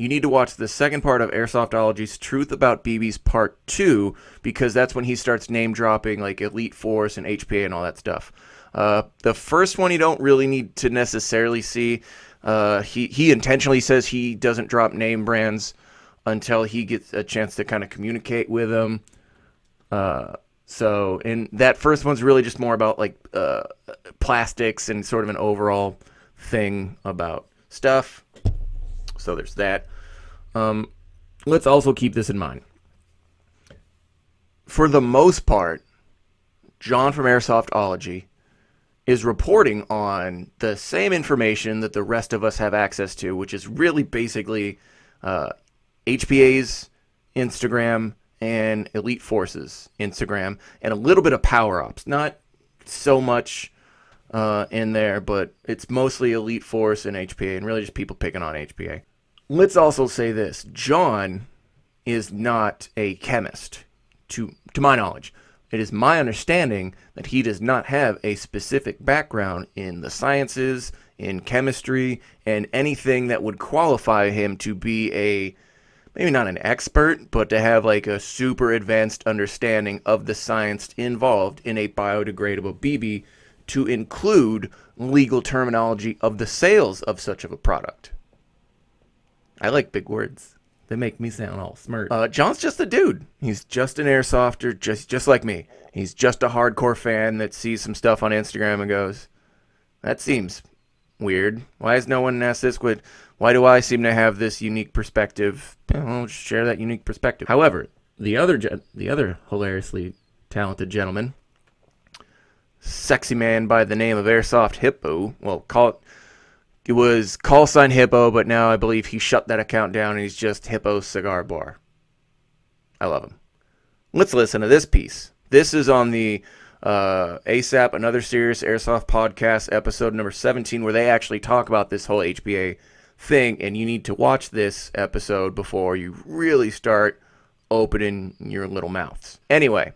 you need to watch the second part of Airsoftology's Truth About BBs Part 2, because that's when he starts name dropping like Elite Force and HPA and all that stuff. The first one you don't really need to necessarily see. He intentionally says he doesn't drop name brands until he gets a chance to kind of communicate with them. And that first one's really just more about like plastics and sort of an overall thing about stuff. So there's that. Let's also keep this in mind. For the most part, John from Airsoftology is reporting on the same information that the rest of us have access to, which is really basically HPA's Instagram and Elite Force's Instagram, and a little bit of Power Ops. Not so much in there, but it's mostly Elite Force and HPA, and really just people picking on HPA. Let's also say this. John is not a chemist, to my knowledge. It is my understanding that he does not have a specific background in the sciences, in chemistry, and anything that would qualify him to be a, maybe not an expert, but to have like a super advanced understanding of the science involved in a biodegradable BB, to include legal terminology of the sales of such of a product. I like big words. They make me sound all smart. John's just a dude. He's just an airsofter, just like me. He's just a hardcore fan that sees some stuff on Instagram and goes, that seems weird. Why has no one asked this? Why do I seem to have this unique perspective? I'll share that unique perspective. However, the other hilariously talented gentleman, sexy man by the name of Airsoft Hippo, it was call sign Hippo, but now I believe he shut that account down and he's just Hippo Cigar Bar. I love him. Let's listen to this piece. This is on the ASAP, Another Serious Airsoft Podcast, episode number 17, where they actually talk about this whole HPA thing, and you need to watch this episode before you really start opening your little mouths. Anyway.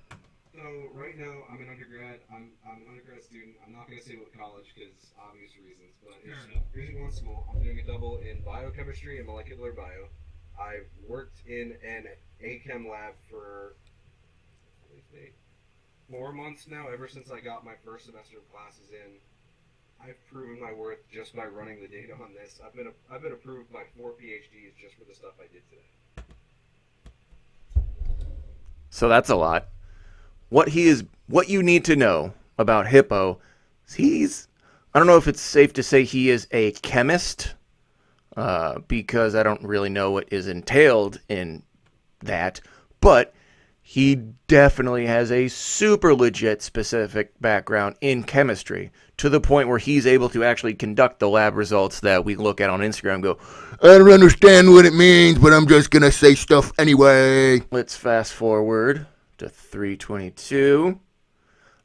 So right now, I'm an undergrad. I'm an undergrad student. I'm not going to say what college because obvious reasons, but it's reason one school. I'm doing a double in biochemistry and molecular bio. I've worked in an AChem lab for 4 months now, ever since I got my first semester of classes in. I've proven my worth just by running the data on this. I've been approved by 4 PhDs just for the stuff I did today. So that's a lot. What you need to know about Hippo is I don't know if it's safe to say he is a chemist, because I don't really know what is entailed in that, but he definitely has a super legit specific background in chemistry, to the point where he's able to actually conduct the lab results that we look at on Instagram and go, I don't understand what it means, but I'm just going to say stuff anyway. Let's fast forward to 322.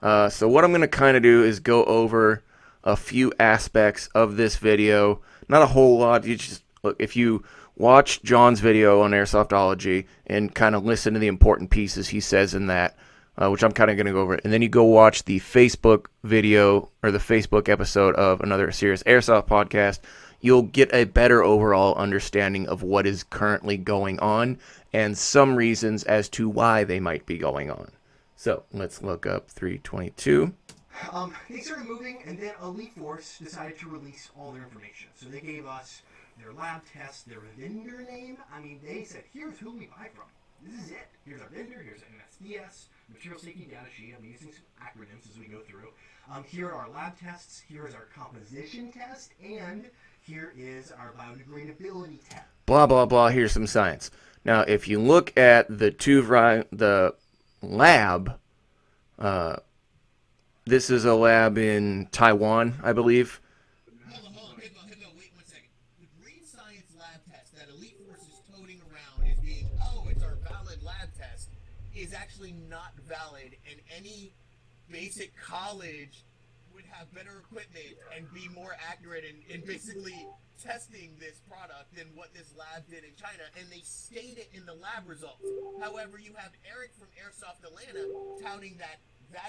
So what I'm going to kind of do is go over a few aspects of this video. Not a whole lot. You just look, if you watch John's video on Airsoftology and kind of listen to the important pieces he says in that, which I'm kind of going to go over, and then you go watch the Facebook video or the Facebook episode of Another Serious Airsoft Podcast, you'll get a better overall understanding of what is currently going on and some reasons as to why they might be going on. So let's look up 322. They started moving, and then Elite Force decided to release all their information. So they gave us their lab tests, their vendor name. I mean, they said, here's who we buy from. This is it. Here's our vendor. Here's MSDS, material safety data sheet. I'm using some acronyms as we go through. Here are our lab tests. Here is our composition test. And here is our biodegradability test. Blah, blah, blah. Here's some science. Now, if you look at the lab, this is a lab in Taiwan, I believe. Hold on, Hippo, wait 1 second. The green science lab test that Elite Force is toting around as being, it's our valid lab test, is actually not valid, and any basic college would have better equipment and be more accurate in basically testing this product than what this lab did in China, and they state it in the lab results. However, you have Eric from Airsoft Atlanta touting that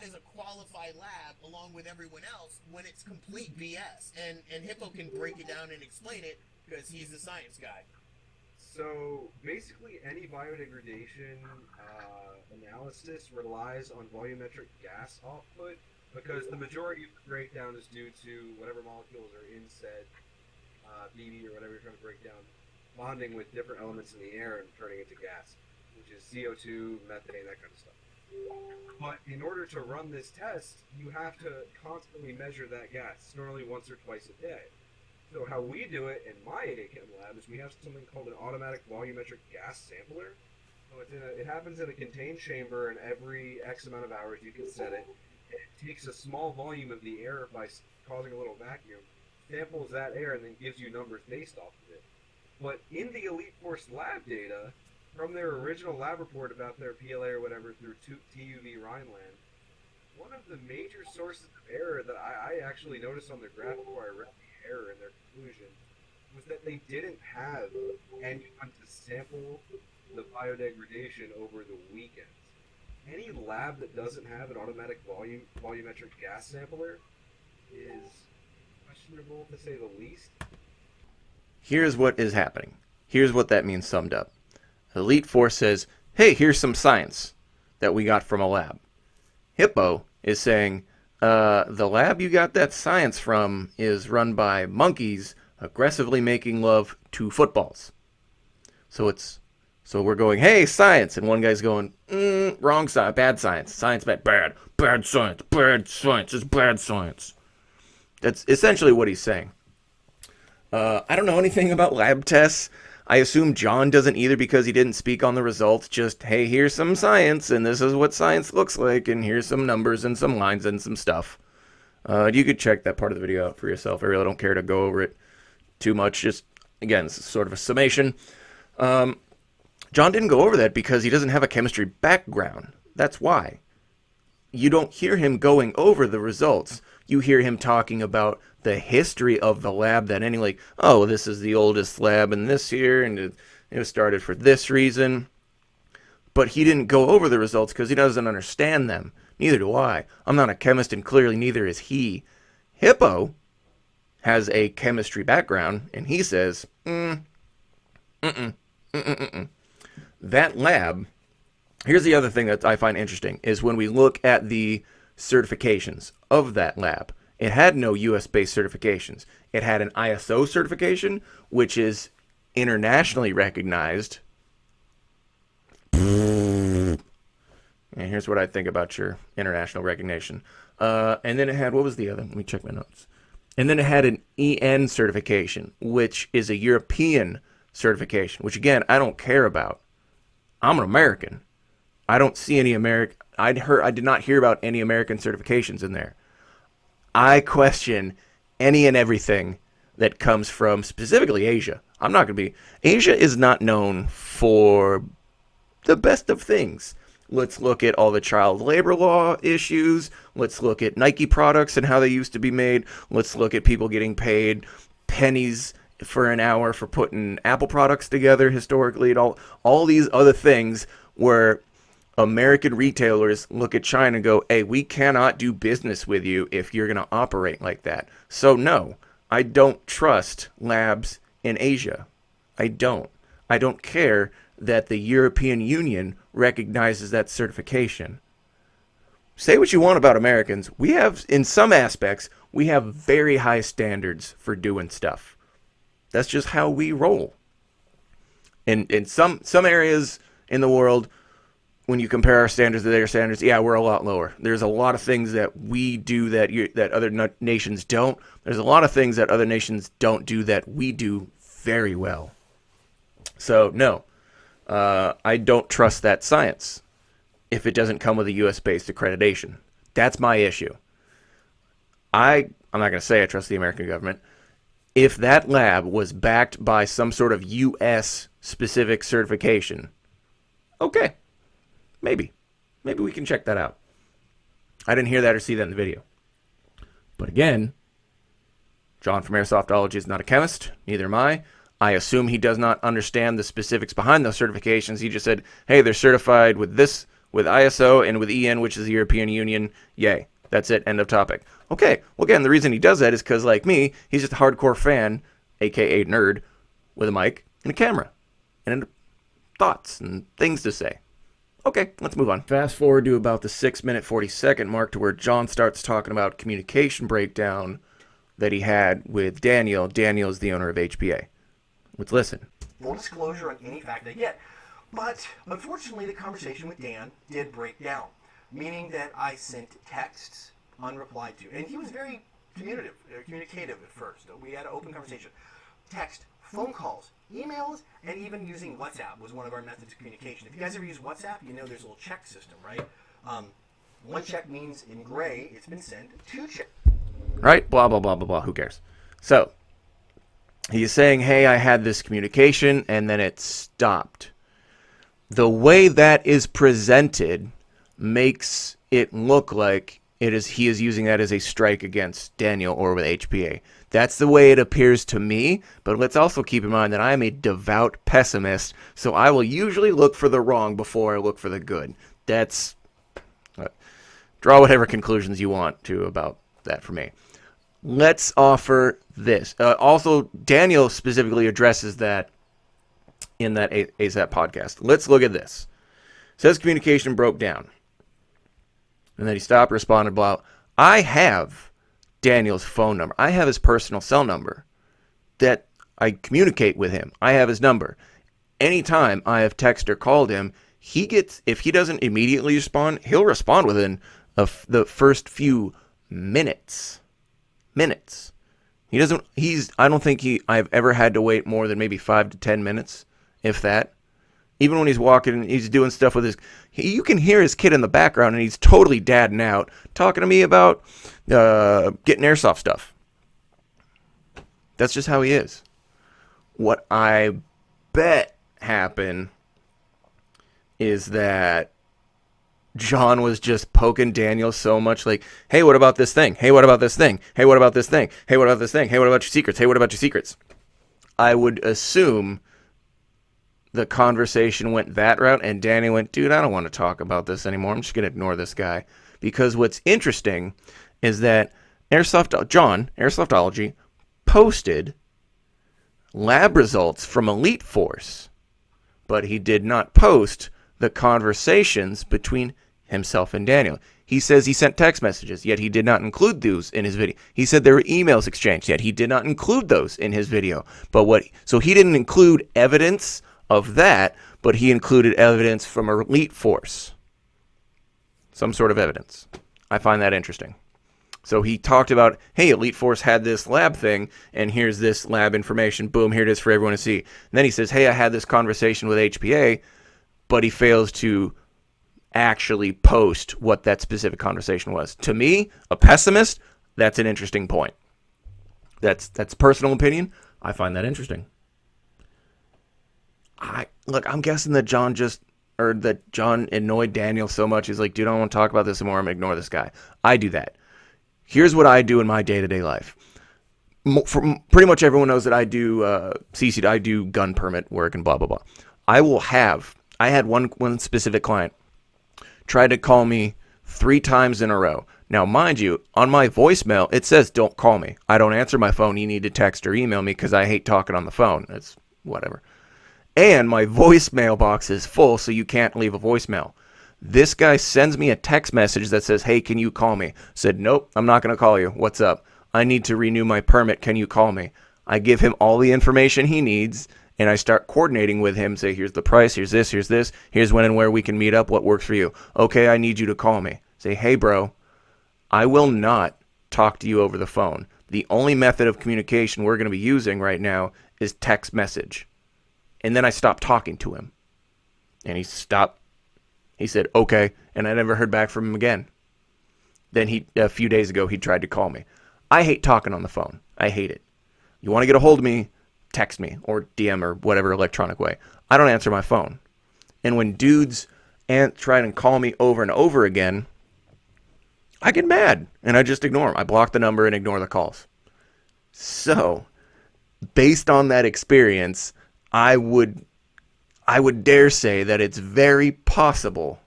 is a qualified lab along with everyone else when it's complete BS. And Hippo can break it down and explain it because he's the science guy. So basically, any biodegradation analysis relies on volumetric gas output because the majority of the breakdown is due to whatever molecules are in said BB or whatever you're trying to break down, bonding with different elements in the air and turning into gas, which is CO2, methane, that kind of stuff. But in order to run this test, you have to constantly measure that gas, normally once or twice a day. So how we do it in my AChem lab is we have something called an automatic volumetric gas sampler. So it happens in a contained chamber, and every X amount of hours you can set it. It takes a small volume of the air by causing a little vacuum, samples that air, and then gives you numbers based off of it. But in the Elite Force lab data, from their original lab report about their PLA or whatever through TUV Rhineland, one of the major sources of error that I actually noticed on their graph before I read the error in their conclusion was that they didn't have anyone to sample the biodegradation over the weekends. Any lab that doesn't have an automatic volumetric gas sampler is questionable, to say the least. Here's what is happening. Here's what that means summed up. Elite Force says, hey, here's some science that we got from a lab. Hippo is saying, the lab you got that science from is run by monkeys aggressively making love to footballs. So we're going, hey, science, and one guy's going, wrong science, bad science, science bad science is bad science. That's essentially what he's saying. I don't know anything about lab tests. I assume John doesn't either because he didn't speak on the results. Just, hey, here's some science, and this is what science looks like, and here's some numbers and some lines and some stuff. You could check that part of the video out for yourself. I really don't care to go over it too much. Just, again, this is sort of a summation. John didn't go over that because he doesn't have a chemistry background. That's why. You don't hear him going over the results. You hear him talking about the history of the lab, that any like, oh, this is the oldest lab in this year, and it was started for this reason. But he didn't go over the results because he doesn't understand them. Neither do I. I'm not a chemist, and clearly neither is he. Hippo has a chemistry background, and he says, that lab, here's the other thing that I find interesting, is when we look at the certifications of that lab, it had no US-based certifications. It had an ISO certification, which is internationally recognized. And here's what I think about your international recognition. And then it had, what was the other? Let me check my notes. And then it had an EN certification, which is a European certification, which again, I don't care about. I'm an American. I don't see any American. I did not hear about any American certifications in there. I question any and everything that comes from specifically Asia. I'm not going to be. Asia is not known for the best of things. Let's look at all the child labor law issues. Let's look at Nike products and how they used to be made. Let's look at people getting paid pennies for an hour for putting Apple products together historically, and all these other things where American retailers look at China and go, hey, we cannot do business with you if you're going to operate like that. So no, I don't trust labs in Asia. I don't care that the European Union recognizes that certification. Say what you want about Americans. We have, in some aspects, we have very high standards for doing stuff. That's just how we roll. In some areas in the world, when you compare our standards to their standards, yeah, we're a lot lower. There's a lot of things that we do that other nations don't. There's a lot of things that other nations don't do that we do very well. So, no, I don't trust that science if it doesn't come with a U.S.-based accreditation. That's my issue. I'm not going to say I trust the American government. If that lab was backed by some sort of U.S.-specific certification, okay. Maybe we can check that out. I didn't hear that or see that in the video. But again, John from Airsoftology is not a chemist. Neither am I. I assume he does not understand the specifics behind those certifications. He just said, hey, they're certified with this, with ISO, and with EN, which is the European Union. Yay. That's it. End of topic. Okay. Well, again, the reason he does that is because, like me, he's just a hardcore fan, a.k.a. nerd, with a mic and a camera. and thoughts and things to say. Okay, let's move on. Fast forward to about the 6-minute 40-second mark to where John starts talking about communication breakdown that he had with Daniel. Daniel is the owner of HPA. Let's listen. Full disclosure on any fact I get. But unfortunately, the conversation with Dan did break down, meaning that I sent texts unreplied to. And he was very communicative at first. We had an open conversation. Text, phone calls, emails, and even using WhatsApp was one of our methods of communication. If you guys ever use WhatsApp, you know there's a little check system, right? One check means in gray it's been sent. Two check. Right? Blah, blah, blah, blah, blah. Who cares? So, he's saying, hey, I had this communication, and then it stopped. The way that is presented makes it look like he is using that as a strike against Daniel or with HPA. That's the way it appears to me, but let's also keep in mind that I am a devout pessimist, so I will usually look for the wrong before I look for the good. That's... draw whatever conclusions you want to about that for me. Let's offer this. Also, Daniel specifically addresses that in that ASAP podcast. Let's look at this. It says communication broke down. And then he stopped, responded, blah. I have Daniel's phone number. I have his personal cell number that I communicate with him. I have his number. Anytime I have texted or called him, if he doesn't immediately respond, he'll respond within the first few minutes. I don't think I've ever had to wait more than maybe 5 to 10 minutes, if that. Even when he's walking, he's doing stuff with you can hear his kid in the background, and he's totally dadding out, talking to me about getting airsoft stuff. That's just how he is. What I bet happened is that John was just poking Daniel so much, like, hey, what about this thing? Hey, what about this thing? Hey, what about this thing? Hey, what about this thing? Hey, what about your secrets? Hey, what about your secrets? I would assume the conversation went that route, and Danny went, dude, I don't want to talk about this anymore. I'm just going to ignore this guy. Because what's interesting is that Airsoftology, posted lab results from Elite Force, but he did not post the conversations between himself and Daniel. He says he sent text messages, yet he did not include those in his video. He said there were emails exchanged, yet he did not include those in his video. So he didn't include evidence of that, but he included evidence from Elite Force. Some sort of evidence. I find that interesting. So he talked about, hey, Elite Force had this lab thing, and here's this lab information. Boom, here it is for everyone to see. And then he says, hey, I had this conversation with HPA, but he fails to actually post what that specific conversation was. To me, a pessimist, that's an interesting point. That's personal opinion. I find that interesting. I'm guessing that John annoyed Daniel so much. He's like, dude, I don't want to talk about this anymore. I'm going to ignore this guy. I do that. Here's what I do in my day-to-day life. For pretty much everyone knows that I do CC. I do gun permit work and blah, blah, blah. I had one specific client try to call me 3 times in a row. Now, mind you, on my voicemail, it says, don't call me. I don't answer my phone. You need to text or email me because I hate talking on the phone. It's whatever. And my voicemail box is full, so you can't leave a voicemail. This guy sends me a text message that says, hey, can you call me? Said, nope, I'm not going to call you. What's up? I need to renew my permit. Can you call me? I give him all the information he needs, and I start coordinating with him. Say, here's the price, here's this, here's when and where we can meet up, what works for you. Okay, I need you to call me. Say, hey, bro, I will not talk to you over the phone. The only method of communication we're going to be using right now is text message. And then I stopped talking to him. And he stopped. He said, okay. And I never heard back from him again. Then a few days ago, he tried to call me. I hate talking on the phone. I hate it. You want to get a hold of me, text me or DM or whatever electronic way. I don't answer my phone. And when dudes try and call me over and over again, I get mad and I just ignore them. I block the number and ignore the calls. So, based on that experience, I would dare say that it's very possible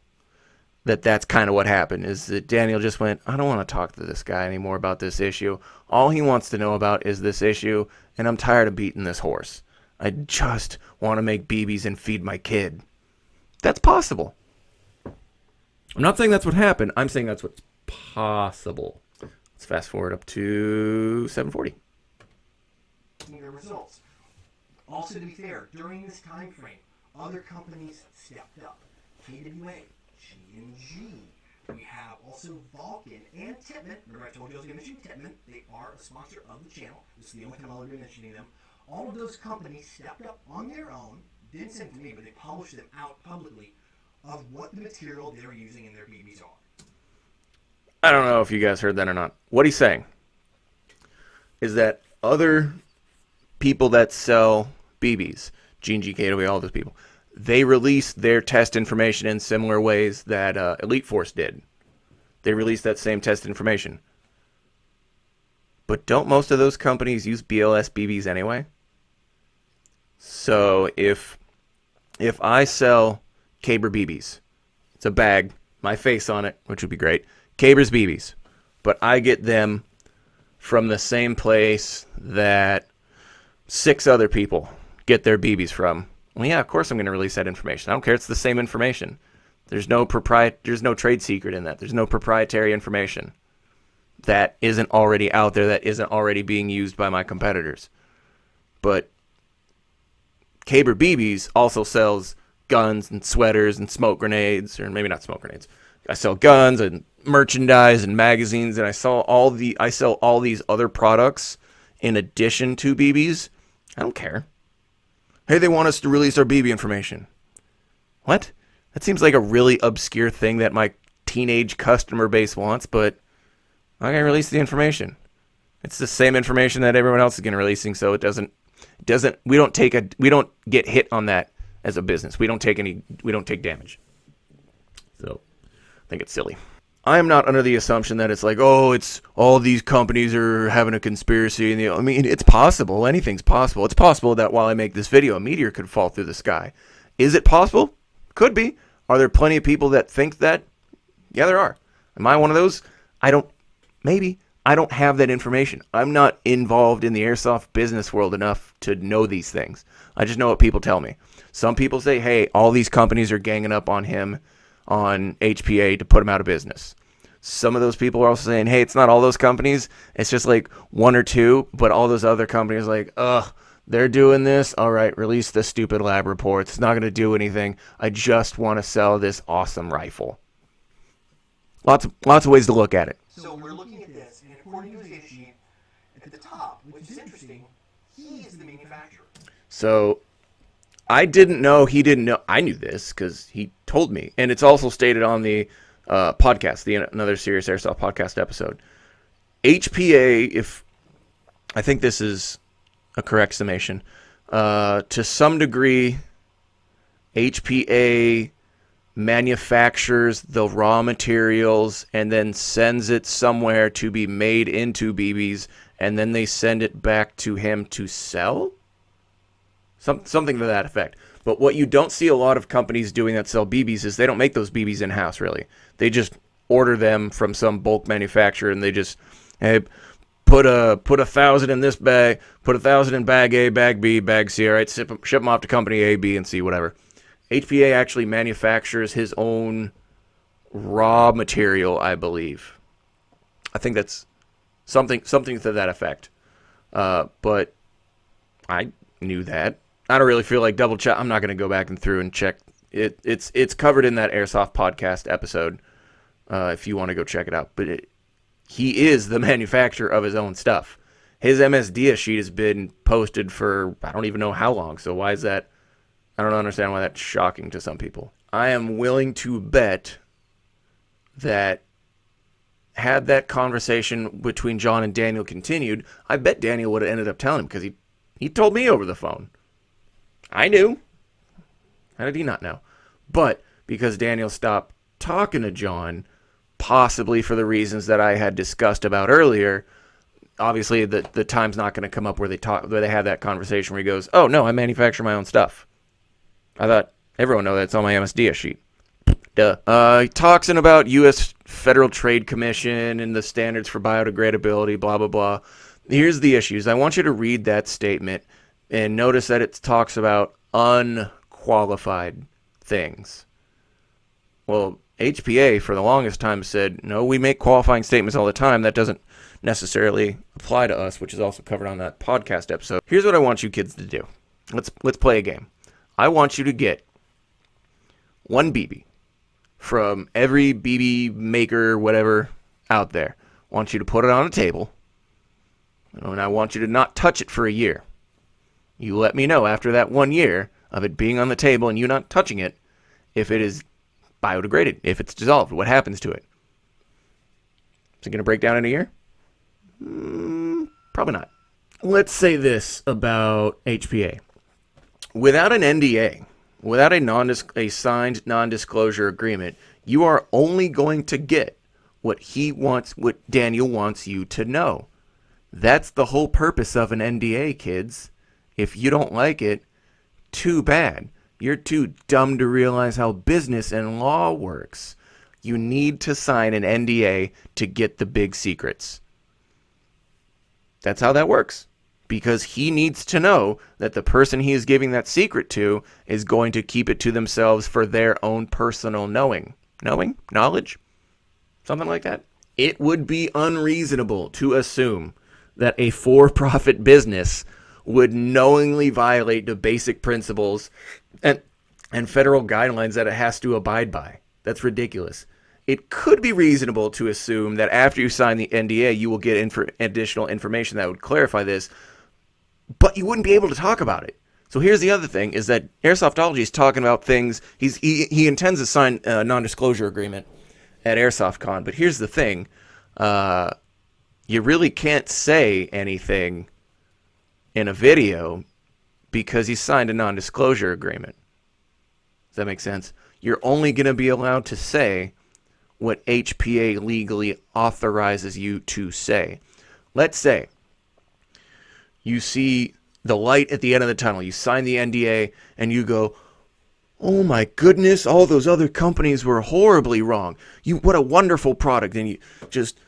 that that's kind of what happened, is that Daniel just went, I don't want to talk to this guy anymore about this issue. All he wants to know about is this issue, and I'm tired of beating this horse. I just want to make BBs and feed my kid. That's possible. I'm not saying that's what happened. I'm saying that's what's possible. Let's fast forward up to 740. Their results. Also, to be fair, during this time frame, other companies stepped up. KWA, G&G. We have also Vulcan and Titman. Remember I told you I was going to mention Titman. They are a sponsor of the channel. This is the only time I'll be mentioning them. All of those companies stepped up on their own. Didn't send it to me, but they published them out publicly of what the material they're using in their BBs are. I don't know if you guys heard that or not. What he's saying is that other people that sell BBs, G&G, KWA, all those people, they release their test information in similar ways that Elite Force did. They released that same test information. But don't most of those companies use BLS BBs anyway? So if I sell Caber BBs, it's a bag, my face on it, which would be great, Caber's BBs, but I get them from the same place that 6 other people get their BBs from. Well, yeah, of course I'm going to release that information. I don't care. It's the same information. There's no trade secret in that. There's no proprietary information that isn't already out there, that isn't already being used by my competitors. But Caber BBs also sells guns and sweaters and smoke grenades, or maybe not smoke grenades. I sell guns and merchandise and magazines, and I sell all these other products in addition to BBs. I don't care. Hey, they want us to release our BB information. What? That seems like a really obscure thing that my teenage customer base wants, but I'm going to release the information. It's the same information that everyone else is going to releasing, so we don't get hit on that as a business. We don't take damage. So, I think it's silly. I am not under the assumption that it's like, oh, it's all these companies are having a conspiracy. And I mean, it's possible. Anything's possible. It's possible that while I make this video, a meteor could fall through the sky. Is it possible? Could be. Are there plenty of people that think that? Yeah, there are. Am I one of those? Maybe. I don't have that information. I'm not involved in the airsoft business world enough to know these things. I just know what people tell me. Some people say, hey, all these companies are ganging up on him on HPA to put him out of business. Some of those people are also saying, hey, it's not all those companies. It's just like 1 or 2, but all those other companies are like, ugh, they're doing this. All right, release the stupid lab reports. It's not going to do anything. I just want to sell this awesome rifle. Lots of ways to look at it. So we're looking at this, and according to his data sheet, at the top, which is interesting, he is the manufacturer. So I didn't know, he didn't know. I knew this because he told me. And it's also stated on the podcast, another Serious Airsoft podcast episode. HPA, I think this is a correct summation, to some degree, HPA manufactures the raw materials and then sends it somewhere to be made into BBs, and then they send it back to him to sell? Something to that effect. But what you don't see a lot of companies doing that sell BBs is they don't make those BBs in-house, really. They just order them from some bulk manufacturer, and they just, hey, put 1,000 in this bag, put 1,000 in bag A, bag B, bag C, all right, ship them off to company A, B, and C, whatever. HPA actually manufactures his own raw material, I believe. I think that's something to that effect. But I knew that. I don't really feel like double check. I'm not going to go back and through and check. It's covered in that Airsoft podcast episode if you want to go check it out. But he is the manufacturer of his own stuff. His MSDS sheet has been posted for I don't even know how long. So why is that? I don't understand why that's shocking to some people. I am willing to bet that had that conversation between John and Daniel continued, I bet Daniel would have ended up telling him because he told me over the phone. I knew. How did he not know? But because Daniel stopped talking to John, possibly for the reasons that I had discussed about earlier, obviously the time's not going to come up where they have that conversation where he goes, oh, no, I manufacture my own stuff. I thought everyone knows that's on my MSDS sheet. Duh. He talks about U.S. Federal Trade Commission and the standards for biodegradability, blah, blah, blah. Here's the issues. I want you to read that statement And notice that it talks about unqualified things. Well, HPA for the longest time said, no, we make qualifying statements all the time. That doesn't necessarily apply to us, which is also covered on that podcast episode. Here's what I want you kids to do. Let's play a game. I want you to get one BB from every BB maker, whatever, out there. I want you to put it on a table, and I want you to not touch it for a year. You let me know after that 1 year of it being on the table and you not touching it, if it is biodegraded, if it's dissolved, what happens to it. Is it going to break down in a year? Probably not. Let's say this about HPA. Without an NDA, without a signed non-disclosure agreement, you are only going to get what Daniel wants you to know. That's the whole purpose of an NDA, kids. If you don't like it, too bad. You're too dumb to realize how business and law works. You need to sign an NDA to get the big secrets. That's how that works. Because he needs to know that the person he is giving that secret to is going to keep it to themselves for their own personal knowledge, something like that. It would be unreasonable to assume that a for-profit business would knowingly violate the basic principles and federal guidelines that it has to abide by. That's ridiculous. It could be reasonable to assume that after you sign the NDA, you will get additional information that would clarify this, but you wouldn't be able to talk about it. So here's the other thing, is that Airsoftology is talking about things, he intends to sign a non-disclosure agreement at AirsoftCon, but here's the thing, you really can't say anything in a video because he signed a non-disclosure agreement. Does that make sense? You're only going to be allowed to say what HPA legally authorizes you to say. Let's say you see the light at the end of the tunnel. You sign the NDA and you go, oh my goodness, all those other companies were horribly wrong. What a wonderful product. And you just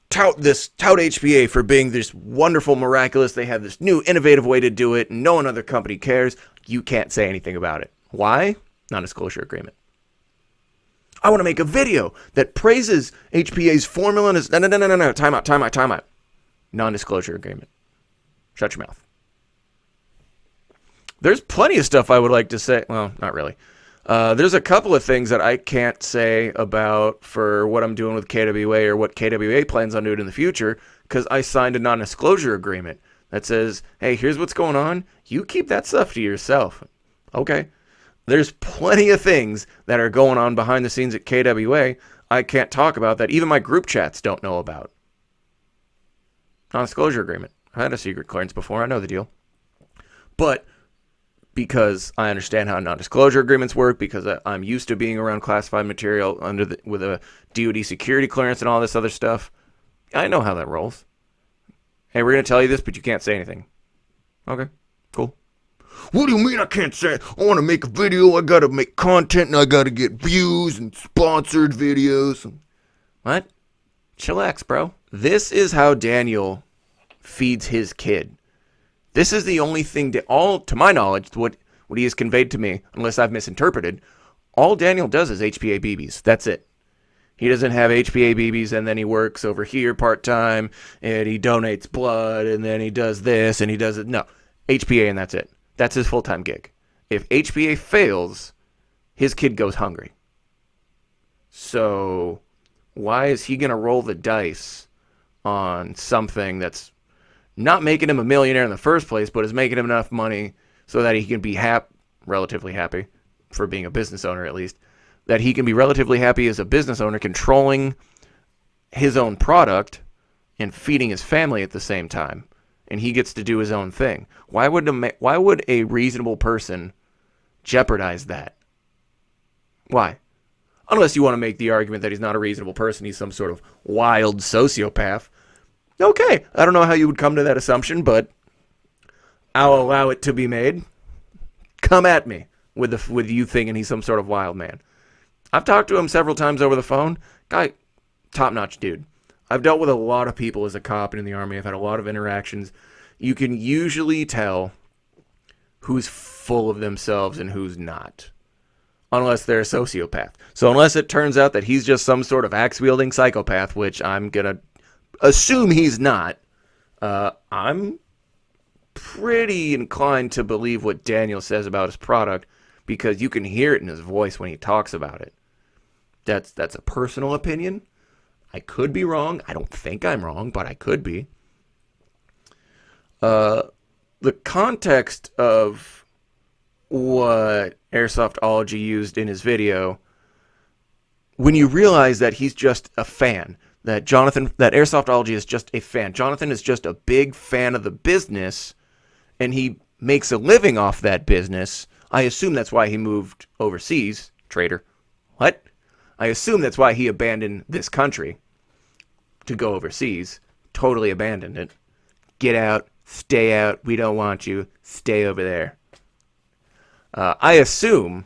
tout HPA for being this wonderful, miraculous. They have this new innovative way to do it and no other company cares. You can't say anything about it. Why? Non-disclosure agreement. I want to make a video that praises HPA's formula and is no. Time out. Non-disclosure agreement. Shut your mouth. There's plenty of stuff I would like to say. Well, not really. There's a couple of things that I can't say about for what I'm doing with KWA or what KWA plans on doing in the future because I signed a non-disclosure agreement that says, hey, here's what's going on. You keep that stuff to yourself. Okay. There's plenty of things that are going on behind the scenes at KWA I can't talk about that even my group chats don't know about. Non-disclosure agreement. I had a secret clearance before. I know the deal. But because I understand how non-disclosure agreements work, because I'm used to being around classified material with a DoD security clearance and all this other stuff, I know how that rolls. Hey, we're going to tell you this, but you can't say anything. Okay, cool. What do you mean I can't say it? I want to make a video, I got to make content, and I got to get views and sponsored videos. What? Chillax, bro. This is how Daniel feeds his kid. This is the only thing, to my knowledge, what he has conveyed to me, unless I've misinterpreted, all Daniel does is HPA BBs. That's it. He doesn't have HPA BBs and then he works over here part-time and he donates blood and then he does this and he does it. No, HPA and that's it. That's his full-time gig. If HPA fails, his kid goes hungry. So why is he going to roll the dice on something that's not making him a millionaire in the first place, but is making him enough money so that he can be relatively happy, for being a business owner at least, that he can be relatively happy as a business owner controlling his own product and feeding his family at the same time, and he gets to do his own thing? Why would a reasonable person jeopardize that? Why? Unless you want to make the argument that he's not a reasonable person, he's some sort of wild sociopath. Okay, I don't know how you would come to that assumption, but I'll allow it to be made. Come at me with you thinking he's some sort of wild man. I've talked to him several times over the phone. Guy, top-notch dude. I've dealt with a lot of people as a cop and in the Army. I've had a lot of interactions. You can usually tell who's full of themselves and who's not. Unless they're a sociopath. So unless it turns out that he's just some sort of axe-wielding psychopath, which I'm going to assume he's not, I'm pretty inclined to believe what Daniel says about his product, because you can hear it in his voice when he talks about it. That's a personal opinion. I could be wrong. I don't think I'm wrong, but I could be. The context of what Airsoftology used in his video, when you realize that he's just a fan, that Airsoftology is just a fan. Jonathan is just a big fan of the business, and he makes a living off that business. I assume that's why he moved overseas. Traitor. What? I assume that's why he abandoned this country to go overseas. Totally abandoned it. Get out. Stay out. We don't want you. Stay over there. I assume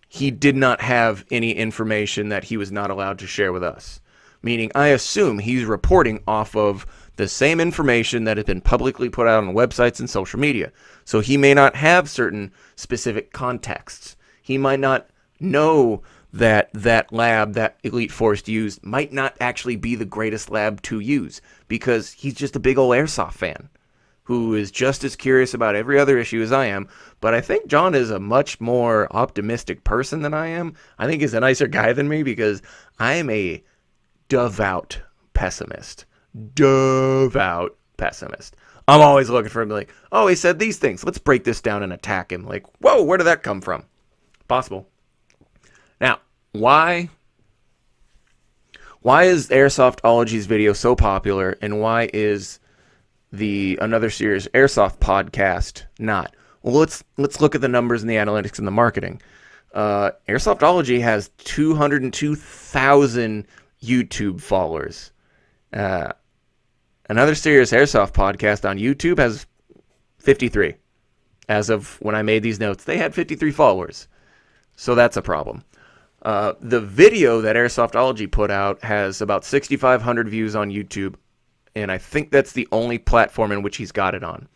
he did not have any information that he was not allowed to share with us. Meaning, I assume he's reporting off of the same information that has been publicly put out on websites and social media. So he may not have certain specific contexts. He might not know that that lab that Elite Force used might not actually be the greatest lab to use, because he's just a big old airsoft fan who is just as curious about every other issue as I am. But I think John is a much more optimistic person than I am. I think he's a nicer guy than me, because I am a devout pessimist. Devout pessimist. I'm always looking for him to be like, oh, he said these things. Let's break this down and attack him. Like, whoa, where did that come from? Possible. Now, why is Airsoftology's video so popular, and why is the Another Serious Airsoft podcast not? Well, let's look at the numbers and the analytics and the marketing. Airsoftology has 202,000 YouTube followers. Another Serious Airsoft podcast on YouTube has 53. As of when I made these notes, they had 53 followers. So that's a problem. The video that Airsoftology put out has about 6,500 views on YouTube, and I think that's the only platform in which he's got it on.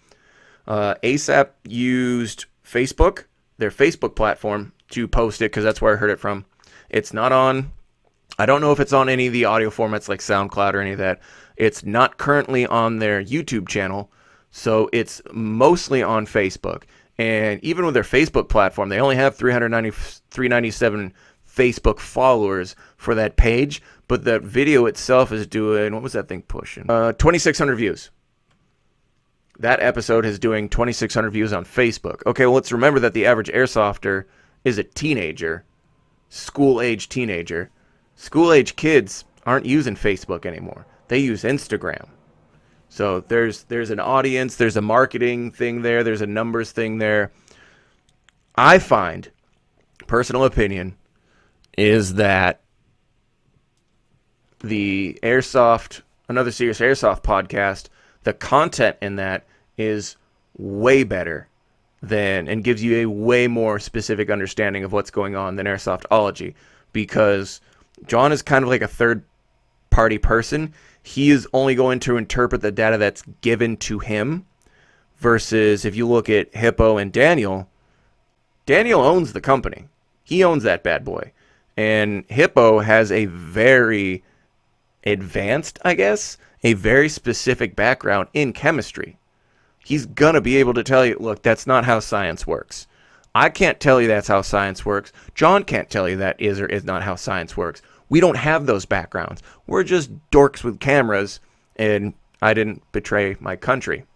ASAP used Facebook, their Facebook platform, to post it, because that's where I heard it from. It's not on, I don't know if it's on any of the audio formats like SoundCloud or any of that. It's not currently on their YouTube channel, so it's mostly on Facebook. And even with their Facebook platform, they only have 397 Facebook followers for that page, but the video itself is doing, what was that thing pushing? 2,600 views. That episode is doing 2,600 views on Facebook. Okay, well, let's remember that the average airsofter is a teenager, school-age teenager. School-age kids aren't using Facebook anymore. They use Instagram. So there's an audience, there's a marketing thing there, there's a numbers thing there. I find, personal opinion, is that the Another Serious Airsoft podcast, the content in that is way better than, and gives you a way more specific understanding of what's going on than Airsoftology, because John is kind of like a third-party person. He is only going to interpret the data that's given to him, versus if you look at Hippo and Daniel owns the company. He owns that bad boy. And Hippo has a very advanced, I guess, a very specific background in chemistry. He's going to be able to tell you, look, that's not how science works. I can't tell you that's how science works. John can't tell you that is or is not how science works. We don't have those backgrounds. We're just dorks with cameras, and I didn't betray my country.